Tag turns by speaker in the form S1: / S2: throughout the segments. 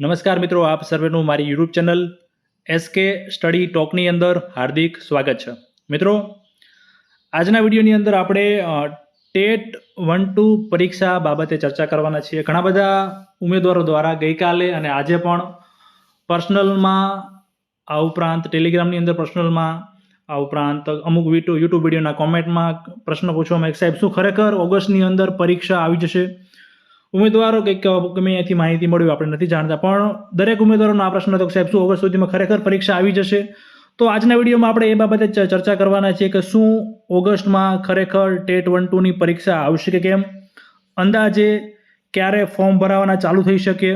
S1: નમસ્કાર મિત્રો, આપ સર્વેનું મારી યુટ્યુબ ચેનલ એસકે સ્ટડી ટોકની અંદર હાર્દિક સ્વાગત છે. મિત્રો, આજના વિડીયોની અંદર આપણે ટેટ 1-2 પરીક્ષા બાબતે ચર્ચા કરવાના છીએ. ઘણા બધા ઉમેદવારો દ્વારા ગઈકાલે અને આજે પણ પર્સનલમાં, આ ઉપરાંત ટેલિગ્રામની અંદર પર્સનલમાં, આ ઉપરાંત અમુક યુટ્યુબ વિડીયોના કોમેન્ટમાં પ્રશ્ન પૂછવામાં એક સાહેબ શું ખરેખર ઓગસ્ટની અંદર પરીક્ષા આવી જશે? ઉમેદવારો કંઈક ગમે અહીંયાથી માહિતી મળ્યું આપણે નથી જાણતા, પણ દરેક ઉમેદવારોનો આ પ્રશ્ન હતો કે સાહેબ શું ઓગસ્ટ સુધીમાં ખરેખર પરીક્ષા આવી જશે? તો આજના વિડીયોમાં આપણે એ બાબતે ચર્ચા કરવાના છીએ કે શું ઓગસ્ટમાં ખરેખર ટેટ 1-2ની પરીક્ષા આવશે કે કેમ, અંદાજે ક્યારે ફોર્મ ભરાવાના ચાલુ થઈ શકે,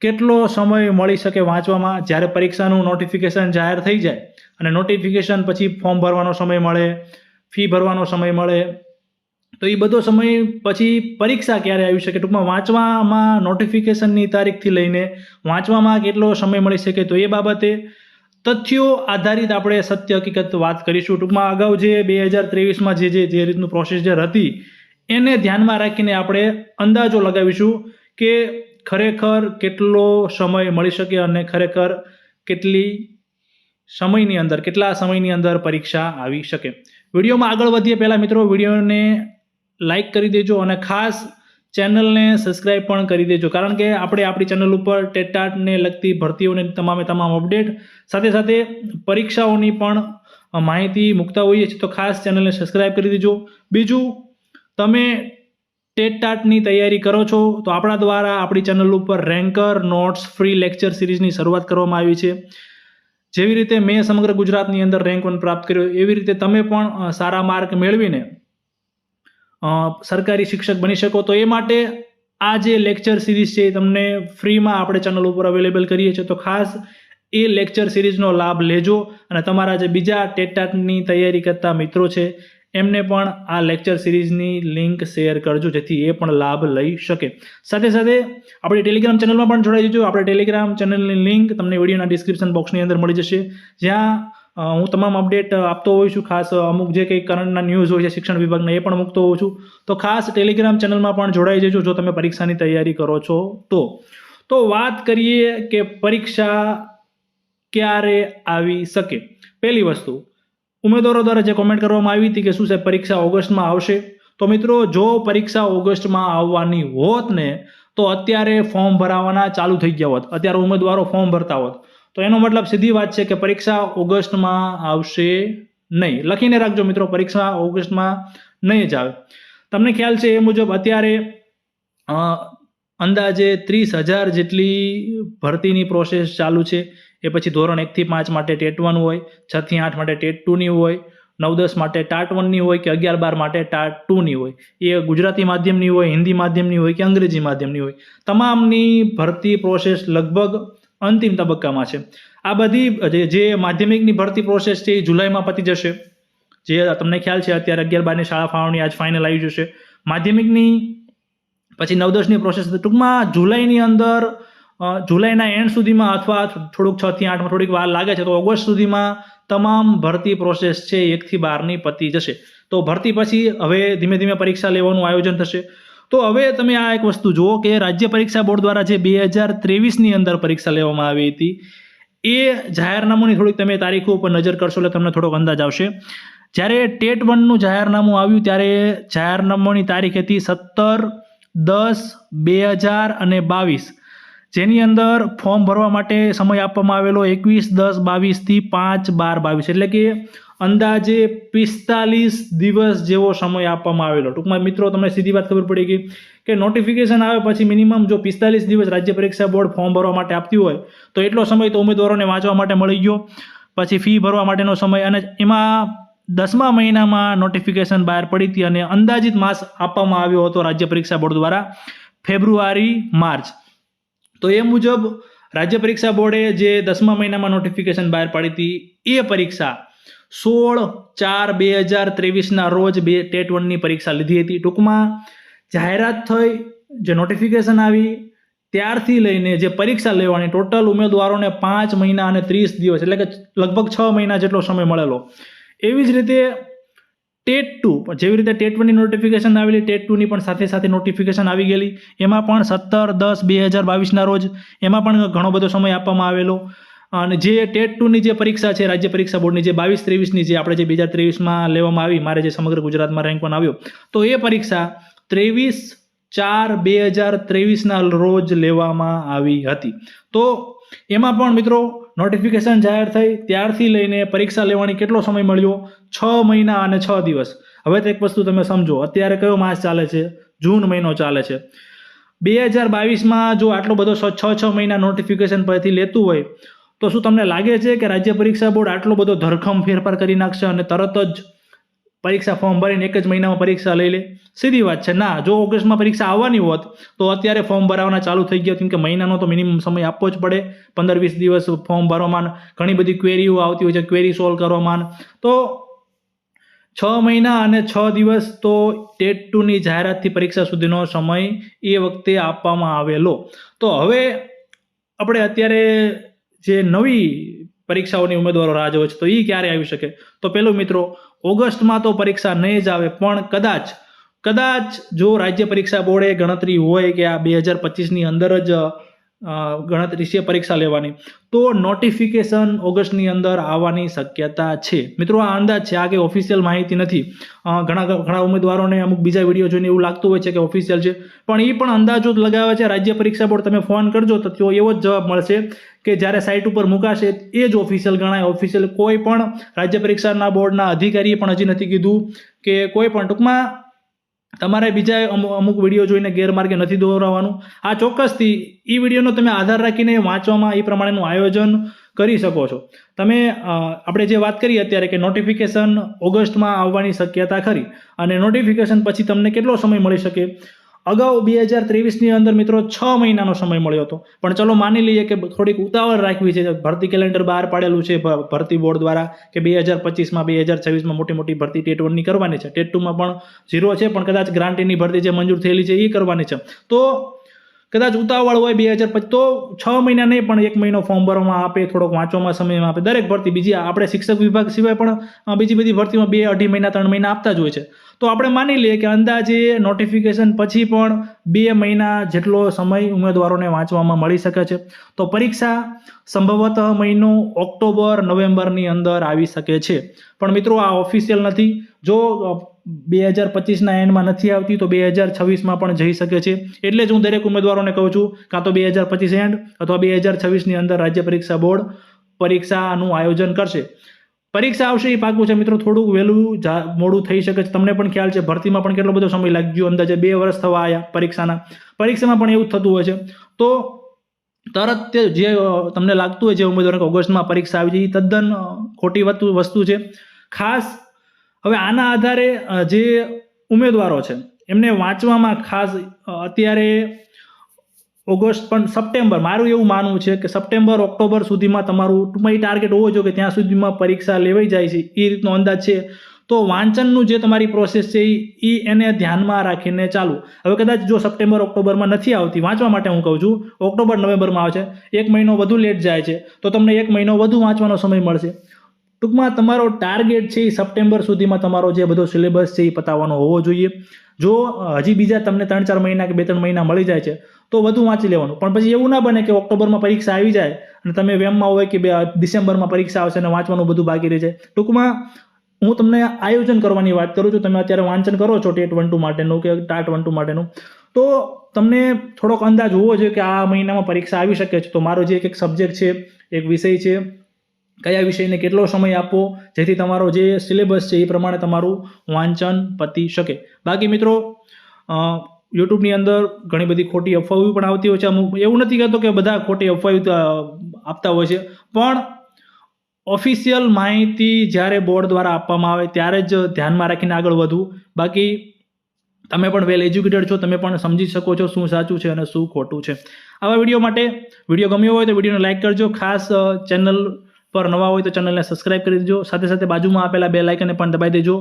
S1: કેટલો સમય મળી શકે વાંચવામાં જ્યારે પરીક્ષાનું નોટિફિકેશન જાહેર થઈ જાય અને નોટિફિકેશન પછી ફોર્મ ભરવાનો સમય મળે, ફી ભરવાનો સમય મળે, તો એ બધો સમય પછી પરીક્ષા ક્યારે આવી શકે, ટૂંકમાં વાંચવામાં નોટિફિકેશનની તારીખથી લઈને વાંચવામાં કેટલો સમય મળી શકે, તો એ બાબતે તથ્યો આધારિત આપણે સત્ય હકીકત વાત કરીશું. ટૂંકમાં અગાઉ જે 2023માં જે રીતનું પ્રોસિજર હતી એને ધ્યાનમાં રાખીને આપણે અંદાજો લગાવીશું કે ખરેખર કેટલો સમય મળી શકે અને ખરેખર કેટલા સમયની અંદર પરીક્ષા આવી શકે. વિડીયોમાં આગળ વધીએ પહેલાં મિત્રો, વિડીયોને લાઇક કરી દેજો અને ખાસ ચેનલને સબસ્ક્રાઈબ પણ કરી દેજો, કારણ કે આપણે આપણી ચેનલ ઉપર ટેટાટને લગતી ભરતીઓની તમામ અપડેટ સાથે સાથે પરીક્ષાઓની પણ માહિતી મૂકતા હોઈએ છીએ, તો ખાસ ચેનલને સબસ્ક્રાઈબ કરી દેજો. બીજું, તમે ટેટાટની તૈયારી કરો છો તો આપણા દ્વારા આપણી ચેનલ ઉપર રેન્કર નોટ્સ ફ્રી લેક્ચર સિરીઝની શરૂઆત કરવામાં આવી છે. જેવી રીતે મેં સમગ્ર ગુજરાતની અંદર રેન્ક 1 પ્રાપ્ત કર્યો, એવી રીતે તમે પણ સારા માર્ક મેળવીને સરકારી શિક્ષક બની શકો. તો એ માટે આ જે લેક્ચર સિરીઝ છે એ તમને ફ્રીમાં આપણે ચેનલ ઉપર અવેલેબલ કરીએ છીએ, તો ખાસ એ લેક્ચર સિરીઝનો લાભ લેજો અને તમારા જે બીજા ટેટાટની તૈયારી કરતા મિત્રો છે એમને પણ આ લેક્ચર સિરીઝની લિંક શેર કરજો, જેથી એ પણ લાભ લઈ શકે. સાથે સાથે આપણી ટેલિગ્રામ ચેનલમાં પણ જોડાઈ જજો. આપણે ટેલિગ્રામ ચેનલની લિંક તમને વિડીયોના ડિસ્ક્રિપ્શન બોક્સની અંદર મળી જશે, જ્યાં હું તમામ અપડેટ આપતો હોઉં છું. ખાસ અમુક જે કંઈ કરંટના ન્યૂઝ હોય છે શિક્ષણ વિભાગના એ પણ મૂકતો હોઉં છું, તો ખાસ ટેલિગ્રામ ચેનલમાં પણ જોડાઈ જજો જો તમે પરીક્ષાની તૈયારી કરો છો તો વાત કરીએ કે પરીક્ષા ક્યારે આવી શકે. પહેલી વસ્તુ, ઉમેદવારો દ્વારા જે કોમેન્ટ કરવામાં આવી હતી કે શું સાહેબ પરીક્ષા ઓગસ્ટમાં આવશે, તો મિત્રો જો પરીક્ષા ઓગસ્ટમાં આવવાની હોત ને તો અત્યારે ફોર્મ ભરાવાના ચાલુ થઈ ગયા હોત, અત્યારે ઉમેદવારો ફોર્મ ભરતા હોત, તો એનો મતલબ સીધી વાત છે કે પરીક્ષા ઓગસ્ટમાં આવશે નહીં. લખીને રાખજો મિત્રો, પરીક્ષા ઓગસ્ટમાં નહીં જ આવે. તમને ખ્યાલ છે એ મુજબ અત્યારે અંદાજે 30,000 જેટલી ભરતીની પ્રોસેસ ચાલુ છે. એ પછી ધોરણ 1 થી 5 માટે ટેટ 1 હોય, 6 થી 8 માટે ટેટ 2ની હોય, 9-10 માટે ટાટ 1ની હોય કે 11-12 માટે ટાટ 2ની હોય. એ ગુજરાતી માધ્યમની હોય, હિન્દી માધ્યમની હોય કે અંગ્રેજી માધ્યમની હોય, તમામની ભરતી પ્રોસેસ લગભગ અંતિમ તબક્કામાં છે. આ બધી જે માધ્યમિકની ભરતી પ્રોસેસ છે એ જુલાઈમાં પતી જશે. જે તમને ખ્યાલ છે અત્યારે 11-12ની શાળા ફાળવણી આજ ફાઇનલ આવી જશે. માધ્યમિકની પછી 9-10ની પ્રોસેસ ટૂંકમાં જુલાઈની અંદર, જુલાઈના એન્ડ સુધીમાં અથવા થોડુંક 6 થી 8માં થોડીક વાર લાગે છે, તો ઓગસ્ટ સુધીમાં તમામ ભરતી પ્રોસેસ છે 1 થી 12ની પતી જશે. તો ભરતી પછી હવે ધીમે ધીમે પરીક્ષા લેવાનું આયોજન થશે. તો હવે તમે આ એક વસ્તુ જુઓ કે રાજ્ય પરીક્ષા બોર્ડ દ્વારા જે 2023ની અંદર પરીક્ષા લેવામાં આવી હતી એ જાહેરનામાની થોડીક તમે તારીખો ઉપર નજર કરશો એટલે તમને થોડોક અંદાજ આવશે. જ્યારે ટેટ 1નું જાહેરનામું આવ્યું ત્યારે જાહેરનામાની તારીખ હતી 17/10/2022, જેની અંદર ફોર્મ ભરવા માટે સમય આપવામાં આવેલો 21/10/22 થી 5/12/22, એટલે કે અંદાજે 45 દિવસ જેવો સમય આપવામાં આવેલો. ટૂંકમાં મિત્રો તમને સીધી વાત ખબર પડી ગઈ કે નોટિફિકેશન આવે પછી મિનિમમ જો 45 દિવસ રાજ્ય પરીક્ષા બોર્ડ ફોર્મ ભરવા માટે આપતી હોય તો એટલો સમય તો ઉમેદવારોને વાંચવા માટે મળી ગયો, પછી ફી ભરવા માટેનો સમય, અને એમાં 10મા મહિનામાં નોટિફિકેશન બહાર પડી હતી અને અંદાજિત માસ આપવામાં આવ્યો હતો રાજ્ય પરીક્ષા બોર્ડ દ્વારા ફેબ્રુઆરી-માર્ચ. તો એ મુજબ રાજ્ય પરીક્ષા બોર્ડે જે 10મા મહિનામાં નોટિફિકેશન બહાર પાડી હતી એ પરીક્ષા 16/4/2023ના રોજ ટેટ 1ની પરીક્ષા લીધી હતી. ટૂંકમાં જાહેરાત થઈ, જે નોટિફિકેશન આવી ત્યારથી લઈને જે પરીક્ષા લેવાની ટોટલ ઉમેદવારોને 5 મહિના અને 30 દિવસ એટલે કે લગભગ 6 મહિના જેટલો સમય મળેલો. એવી જ રીતે ટેટ 2 પણ જેવી રીતે ટેટ 1ની નોટિફિકેશન આવેલી, ટેટ 2ની પણ સાથે સાથે નોટિફિકેશન આવી ગયેલી. એમાં પણ 17/10/2022ના રોજ એમાં પણ ઘણો બધો સમય આપવામાં આવેલો. અને જે ટેટ 2ની જે પરીક્ષા છે રાજ્ય પરીક્ષા બોર્ડની જે 22-23ની જે આપણે જે 2023માં લેવામાં આવી, મારે જે સમગ્ર ગુજરાતમાં રેન્ક 1 આવ્યો, તો એ પરીક્ષા 23/4/2023ના રોજ લેવામાં આવી હતી. તો એમાં પણ મિત્રો નોટિફિકેશન જાહેર થઈ ત્યારથી લઈને પરીક્ષા લેવાની કેટલો સમય મળ્યો? 6 મહિના અને 6 દિવસ. હવે તો એક વસ્તુ તમે સમજો, અત્યારે કયો માસ ચાલે છે? જૂન મહિનો ચાલે છે. 2022માં જો આટલો બધો 6 મહિના નોટિફિકેશન પરથી લેતું હોય તો શું તમને લાગે છે કે રાજ્ય પરીક્ષા બોર્ડ આટલો બધો ધરખમ ફેરફાર કરી નાખશે અને તરત જ પરીક્ષા ફોર્મ ભરીને એક જ મહિનામાં પરીક્ષા લઈ લે? સીધી વાત છે, ના. જો ઓગસ્ટમાં પરીક્ષા આવવાની હોત તો અત્યારે ફોર્મ ભરાવાના ચાલુ થઈ ગયા, કેમ કે મહિનાનો તો મિનિમમ સમય આપવો જ પડે. 15-20 દિવસ ફોર્મ ભરવામાં, ઘણી બધી ક્વેરીઓ આવતી હોય છે, ક્વેરી સોલ્વ કરવામાં. તો 6 મહિના અને 6 દિવસ તો ટેટ 2ની જાહેરાતથી પરીક્ષા સુધીનો સમય એ વખતે આપવામાં આવેલો. તો હવે આપણે અત્યારે જે નવી પરીક્ષાઓની ઉમેદવારો રાહ જોવે છે તો એ ક્યારે આવી શકે? તો પેલું મિત્રો, ઓગસ્ટમાં તો પરીક્ષા નહીં જ આવે, પણ કદાચ જો રાજ્ય પરીક્ષા બોર્ડે ગણતરી હોય કે આ 2025ની અંદર જ ગણતરી છે પરીક્ષા લેવાની, તો નોટિફિકેશન ઓગસ્ટની અંદર આવવાની શક્યતા છે. મિત્રો આ અંદાજ છે, આ કંઈ ઓફિશિયલ માહિતી નથી. ઘણા ઉમેદવારોને અમુક બીજા વિડીયો જોઈને એવું લાગતું હોય છે કે ઓફિશિયલ છે, પણ એ પણ અંદાજો જ લગાવે છે. રાજ્ય પરીક્ષા બોર્ડ તમે ફોન કરજો તો એવો જ જવાબ મળશે કે જ્યારે સાઇટ ઉપર મુકાશે એ જ ઓફિશિયલ ગણાય. ઓફિશિયલ કોઈ પણ રાજ્ય પરીક્ષાના બોર્ડના અધિકારીએ પણ હજી નથી કીધું કે કોઈ પણ. ટૂંકમાં તમારે બીજા અમુક વિડીયો જોઈને ગેરમાર્ગે નથી દોરાવવાનું. આ ચોક્કસથી એ વિડીયોનો તમે આધાર રાખીને વાંચવામાં એ પ્રમાણેનું આયોજન કરી શકો છો. તમે આપણે જે વાત કરી અત્યારે કે નોટિફિકેશન ઓગસ્ટમાં આવવાની શક્યતા ખરી, અને નોટિફિકેશન પછી તમને કેટલો સમય મળી શકે? અગાઉ 2023ની અંદર મિત્રો 6 મહિનાનો સમય મળ્યો હતો, પણ ચલો માની લઈએ કે થોડીક ઉતાવળ રાખવી છે. ભરતી કેલેન્ડર બહાર પાડેલું છે ભરતી બોર્ડ દ્વારા કે 2025માં 2026માં મોટી ભરતી ટેટ 1ની કરવાની છે. ટેટ 2માં પણ 0 છે, પણ કદાચ ગ્રાન્ટીની ભરતી જે મંજૂર થયેલી છે એ કરવાની છે. તો કદાચ ઉતાવળ હોય 2025 તો 6 મહિના નહીં પણ 1 મહિનો ફોર્મ ભરવામાં આપે, થોડોક વાંચવામાં સમય આપે. દરેક ભરતી બીજી આપણે શિક્ષક વિભાગ સિવાય પણ બીજી બધી ભરતીમાં 2-2.5 મહિના 3 મહિના આપતા જ હોય છે. તો આપણે માની લઈએ કે અંદાજે નોટિફિકેશન પછી પણ 2 મહિના જેટલો સમય ઉમેદવારોને વાંચવામાં મળી શકે છે. તો પરીક્ષા સંભવતઃ મહિનો ઓક્ટોબર-નવેમ્બરની અંદર આવી શકે છે. પણ મિત્રો આ ઓફિશિયલ નથી. જો 2025ના એન્ડમાં નથી આવતી તો 2026માં પણ જઈ શકે છે. એટલે જ હું દરેક ઉમેદવારોને કહું છું, કાં તો 2025 એન્ડ અથવા 2026ની અંદર રાજ્ય પરીક્ષા બોર્ડ પરીક્ષાનું આયોજન કરશે. પરીક્ષા આવશે એ પાકું છે મિત્રો. થોડુંક વહેલું મોડું થઈ શકે છે. તમને પણ ખ્યાલ છે ભરતીમાં પણ કેટલો બધો સમય લાગી ગયો, અંદાજે 2 વર્ષ થવા આવ્યા પરીક્ષામાં પણ એવું થતું હોય છે. તો તરત જે તમને લાગતું હોય જે ઉમેદવારો કે ઓગસ્ટમાં પરીક્ષા આવી જાય, એ તદ્દન ખોટી વસ્તુ છે. ખાસ હવે આના આધારે જે ઉમેદવારો છે એમને વાંચવામાં ખાસ અત્યારે ઓગસ્ટ પણ સપ્ટેમ્બર, મારું એવું માનવું છે કે સપ્ટેમ્બર-ઓક્ટોબર સુધીમાં તમારું ટૂંકમાં ટાર્ગેટ હોવો જોઈએ કે ત્યાં સુધીમાં પરીક્ષા લેવાઈ જાય છે, એ રીતનો અંદાજ છે. તો વાંચનનું જે તમારી પ્રોસેસ છે એને ધ્યાનમાં રાખીને ચાલુ. હવે કદાચ જો સપ્ટેમ્બર-ઓક્ટોબરમાં નથી આવતી વાંચવા માટે, હું કહું છું ઓક્ટોબર-નવેમ્બરમાં આવે છે, 1 મહિનો વધુ લેટ જાય છે, તો તમને 1 મહિનો વધુ વાંચવાનો સમય મળશે. ટૂંકમાં તમારો ટાર્ગેટ છે એ સપ્ટેમ્બર સુધીમાં તમારો જે બધો સિલેબસ છે એ પતાવવાનો હોવો જોઈએ. જો હજી બીજા તમને 3-4 મહિના કે 2-3 મહિના મળી જાય છે તો વધુ વાંચી લેવાનું. પણ પછી એવું ના બને કે ઓક્ટોબરમાં પરીક્ષા આવી જાય અને તમે વેમમાં હોય કે ડિસેમ્બરમાં પરીક્ષા આવશે અને વાંચવાનું બધું બાકી રહી જાય. ટૂંકમાં હું તમને આયોજન કરવાની વાત કરું છું. તમે અત્યારે વાંચન કરો છો ટેટ 1-2 માટેનું કે ટાટ 1-2 માટેનું, તો તમને થોડોક અંદાજ હોવો જોઈએ કે આ મહિનામાં પરીક્ષા આવી શકે છે. તો મારો જે એક સબ્જેક્ટ છે, એક વિષય છે, કયા વિષયને કેટલો સમય આપવો જેથી તમારો જે સિલેબસ છે એ પ્રમાણે તમારું વાંચન પતી શકે. બાકી મિત્રો યુટ્યુબની અંદર ઘણી બધી ખોટી અફવાઓ પણ આવતી હોય છે. એવું નથી કહેતો કે બધા ખોટી અફવાઓ આપતા હોય છે, પણ ઓફિશિયલ માહિતી જ્યારે બોર્ડ દ્વારા આપવામાં આવે ત્યારે જ ધ્યાનમાં રાખીને આગળ વધવું. બાકી તમે પણ વેલ એજ્યુકેટેડ છો, તમે પણ સમજી શકો છો શું સાચું છે અને શું ખોટું છે. આવા વિડીયો ગમ્યો હોય તો વિડીયોને લાઇક કરજો. ખાસ ચેનલ પર નવા હોય તો ચેનલને સબસ્ક્રાઇબ કરી દેજો. સાથે બાજુમાં આપેલા બેલ આઇકનને પણ દબાવી દેજો,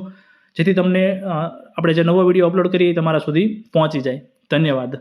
S1: જેથી તમને આપણે જે નવો વિડીયો અપલોડ કરીએ તમારા સુધી પહોંચી જાય. ધન્યવાદ.